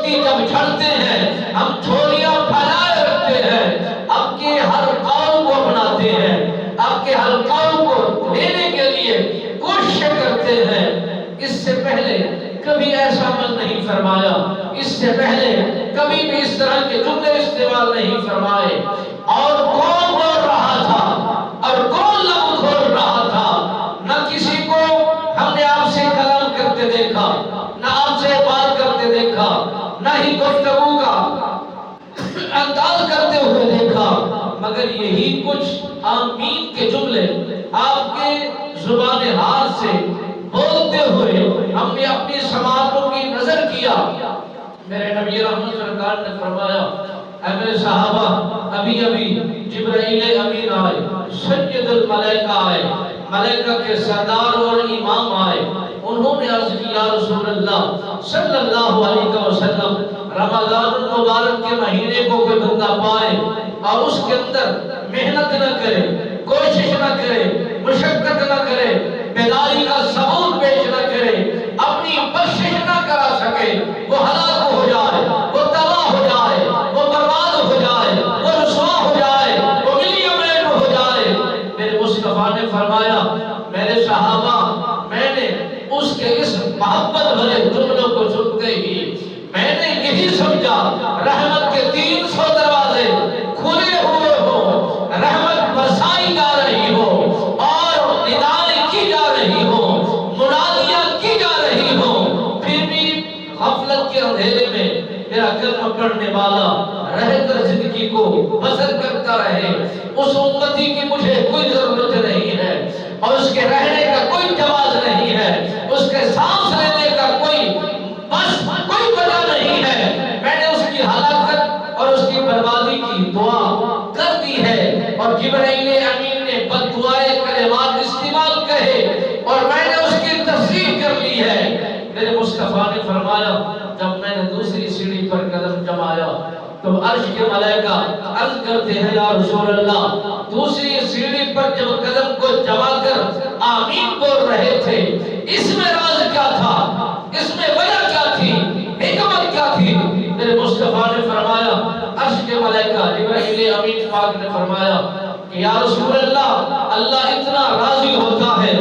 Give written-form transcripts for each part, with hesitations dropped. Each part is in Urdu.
موتی جب جھڑتے ہیں ہم جھولیاں پھیلائے رکھتے ہیں، آپ کے ہر قول کو اپناتے ہیں، آپ کے ہر قول کو لینے کے لیے کوشش کرتے ہیں۔ اس سے پہلے کبھی ایسا عمل نہیں فرمایا، اس سے پہلے کبھی بھی اس طرح کے جملے استعمال نہیں فرمائے۔ اور کون بول رہا تھا اور کون لب کھول رہا تھا؟ نہ کسی کو ہم نے آپ سے کلام کرتے دیکھا، نہ آپ سے بات کرتے دیکھا، نہ ہی گفتگو کا انداز کرتے ہوئے دیکھا، مگر یہی کچھ آمین کے جملے آپ کے زبان حال سے بولتے ہوئے ہم نے اپنی سماعتوں کی نظر کیا۔ میرے نبی رحمت سرکار نے فرمایا، اے میرے صحابہ، ابھی جبرائیل امین آئے، سید الملائکہ آئے، ملائکہ کے سردار اور امام آئے، انہوں نے عرض کی یا رسول اللہ صلی اللہ علیہ وسلم، رمضان المبارک کے مہینے کو کوئی بندہ پائے اور اس کے اندر محنت نہ کرے، کوشش نہ کرے، مشقت نہ کرے، بیداری کا ثبوت پیش نہ کرے، اپنی بخشش نہ کرا سکے، وہ ہلاک ہو جائے، وہ تباہ ہو جائے، وہ برباد ہو جائے، وہ رسوا ہو جائے، وہ ملی امین ہو جائے۔ میرے مصطفیٰ نے فرمایا، میرے صحابہ، میں نے اس کے اس محبت بھرے جملوں کو سنتے ہی میں نے یہی سمجھا رحمت کے 300 دروازے کھلے ہوئے ہو، رحمت برسائی جا رہی ہو اور ندائیں کی جا رہی ہو، منادیاں کی جا رہی ہو، پھر بھی غفلت کے اندھیرے میں میرا کلمہ پڑھنے والا رہ کر زندگی کو بسر کرتا رہے۔ اس امتی کی مجھے کوئی ضرورت نہیں ہے اور اس کے رہنے کا کوئی جواز نہیں ہے، اس کے سانس لینے کا کوئی وجہ نہیں ہے۔ میں نے اس کی ہلاکت اور اس کی بربادی کی دعا کر دی ہے، اور جبرائیل امین نے بد دعائے کلمات استعمال کہے اور میں نے اس کی تصدیق کر لی ہے۔ میرے مصطفیٰ نے فرمایا، جب میں نے دوسری سیڑھی پر قدم جمایا تو عرش کے ملائکہ عرض کرتے ہیں یا رسول اللہ، دوسری سیڑھی پر جب قدم کو جما کر آمین بول رہے تھے، اس میں راز کیا تھا؟ اس میں وجہ کیا تھی؟ حکمت کیا تھی؟ میرے مصطفیٰ نے فرمایا، عرش کے ملائکہ جبرائیل امین پاک نے فرمایا کہ یا رسول اللہ، اللہ اتنا راضی ہوتا ہے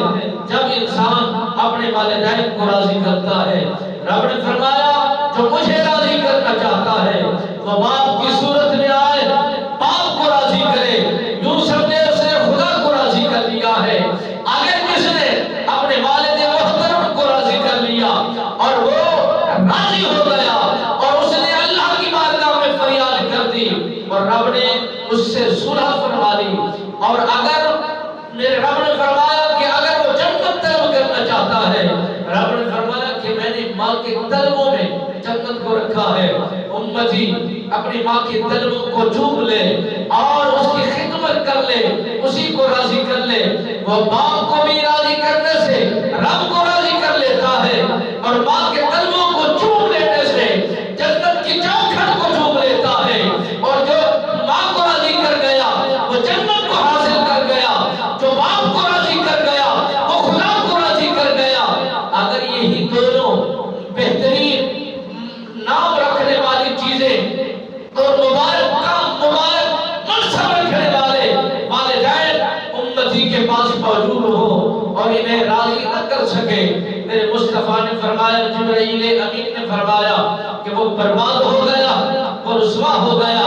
جب انسان اپنے والدین کو راضی کرتا ہے۔ رب نے فرمایا، جو مجھے راضی کرنا چاہتا ہے وہ باپ کی صورت میں آئے، باپ کو راضی کرے۔ یوسف نے اسے خدا کو راضی کر لیا ہے۔ اگر جس نے اپنے والد محترم کو راضی کر لیا اور وہ راضی ہو گیا اور اس نے اللہ کی بارگاہ میں فریاد کر دی اور رب نے اس سے صلح فرما لی، اور اگر میرے رب نے فرمایا کہ اگر وہ جنت طلب کرنا چاہتا ہے، رب نے فرمایا کہ میں نے ماں کے طلبوں میں جنت کو رکھا ہے۔ امتی اپنی ماں کے طلبوں کو چوم لے اور اس کی خدمت کر لے، اسی کو راضی کر لے۔ وہ باپ کو بھی راضی کرنے سے رب کو راضی کر لیتا ہے، اور ماں کے طلبوں کو چوم لینے سے جنت کی چوکھٹ کو چوم لیتا ہے، اور جو ماں کو راضی کر گیا وہ جنت کو حاصل کر گیا، جو باپ کو راضی کر گیا وہ خدا کو راضی کر گیا۔ اگر یہی دونوں بہترین نام رکھنے والی چیزیں اور مبارک کام، مبارک منصب رکھنے والے والدین امتی کے پاس موجود ہو اور انہیں راضی نہ کر سکے، میرے مصطفیٰ نے فرمایا، جبرائیل امین نے فرمایا کہ وہ برباد ہو گیا، وہ رسوا ہو گیا۔